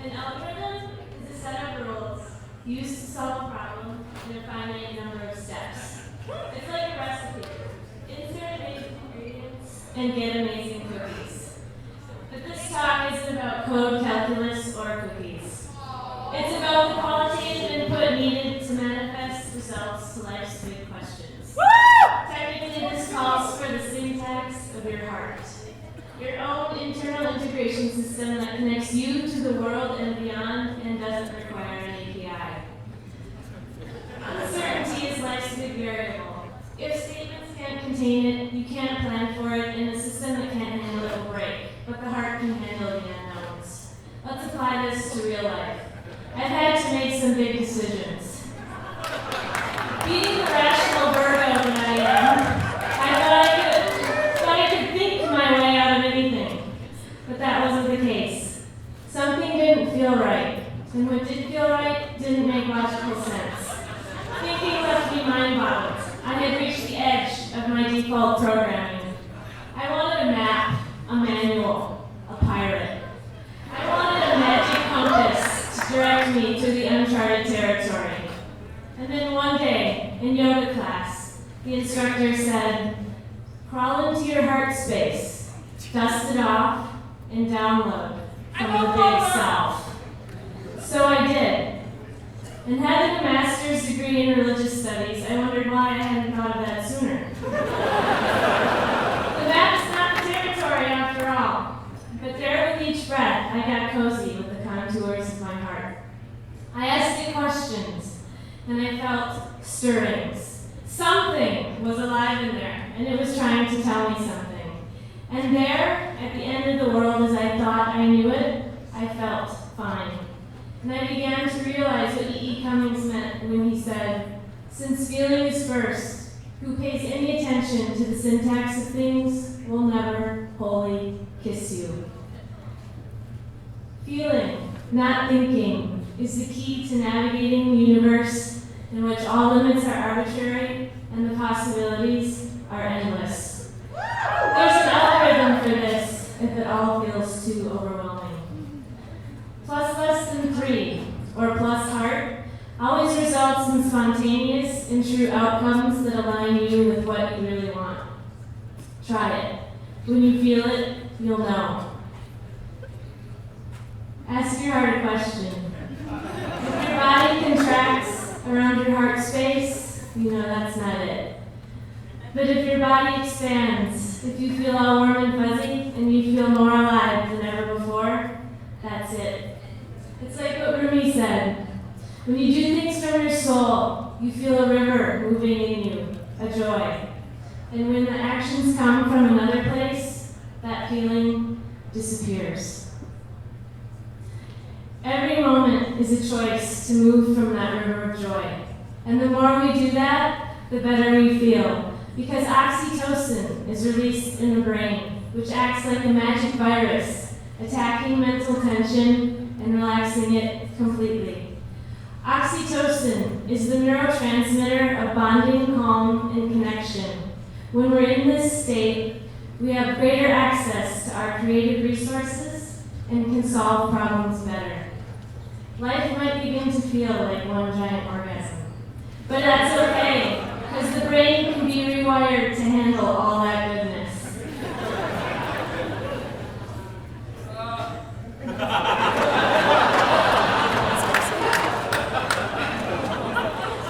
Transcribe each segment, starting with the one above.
An algorithm is a set of rules used to solve a problem in a finite number of steps. It's like a recipe. Insert basic ingredients and get amazing cookies. But this talk isn't about code, calculus, or cookies. It's about the qualitative input needed to manifest results to life's big questions. Technically, this calls for the syntax of your heart. Your own internal integration system that connects you to the world and beyond and doesn't require an API. Uncertainty is life's big variable. If statements can't contain it, you can't plan for it, and a system that can't handle it will break. But the heart can handle the unknowns. Let's apply this to real life. I've had to make some big decisions. Being the rational Virgo that I am, I thought I could think my way out of anything. But that wasn't the case. Something didn't feel right. And what did feel right didn't make logical sense. Thinking left me mind-boggled. I had reached the edge of my default programming. I wanted a map, a manual, a pirate. I wanted a magic compass to direct me to the uncharted territory. And then one day, in yoga class, the instructor said, crawl into your heart space, dust it off, and download from the big self. So I did. And having a master's degree in religious studies, I wondered why I hadn't thought of that sooner. The map is not the territory after all. But there with each breath, I got cozy with the contours of my heart. I asked it questions, and I felt stirrings. Something was alive in there, and it was trying to tell me something. And there, at the end of the world as I thought I knew it, I felt fine. And I began to realize what E. E. Cummings meant when he said, since feeling is first, who pays any attention to the syntax of things will never wholly kiss you. Feeling, not thinking, is the key to navigating the universe in which all limits are arbitrary and the possibilities are endless. There's an algorithm for this if it all feels too overwhelming. Plus less than 3, or plus heart, always results in spontaneous and true outcomes that align you with what you really want. Try it. When you feel it, you'll know. Ask your heart a question. If your body contracts around your heart space, you know that's not it. But if your body expands, if you feel all warm and fuzzy, and you feel more alive than ever before, that's it. It's like what Rumi said. When you do things from your soul, you feel a river moving in you, a joy. And when the actions come from another place, that feeling disappears. Every moment is a choice to move from that river of joy. And the more we do that, the better we feel. Because oxytocin is released in the brain, which acts like a magic virus, attacking mental tension and relaxing it completely. Oxytocin is the neurotransmitter of bonding, calm, and connection. When we're in this state, we have greater access to our creative resources and can solve problems better. Life might begin to feel like one giant orgasm. But that's okay, because the brain can be rewired to handle all that goodness.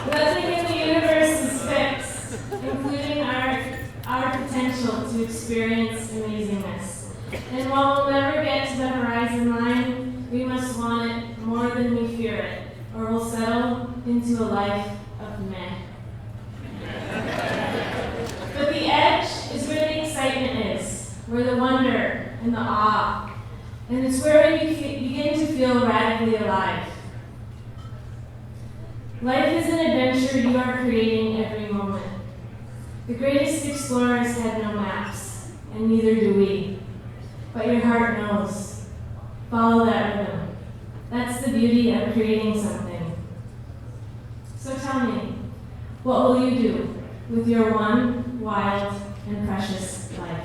Nothing in the universe is fixed, including our potential to experience amazingness. And while we'll never get to the horizon line, we must want it more than we fear it, or we'll settle into a life of meh. But the edge is where the excitement is, where the wonder and the awe, and it's where we begin to feel radically alive. Life is an adventure you are creating every moment. The greatest explorers had no maps, and neither do we. But your heart knows. Follow that rhythm. That's the beauty of creating something. So tell me, what will you do with your one wild and precious life?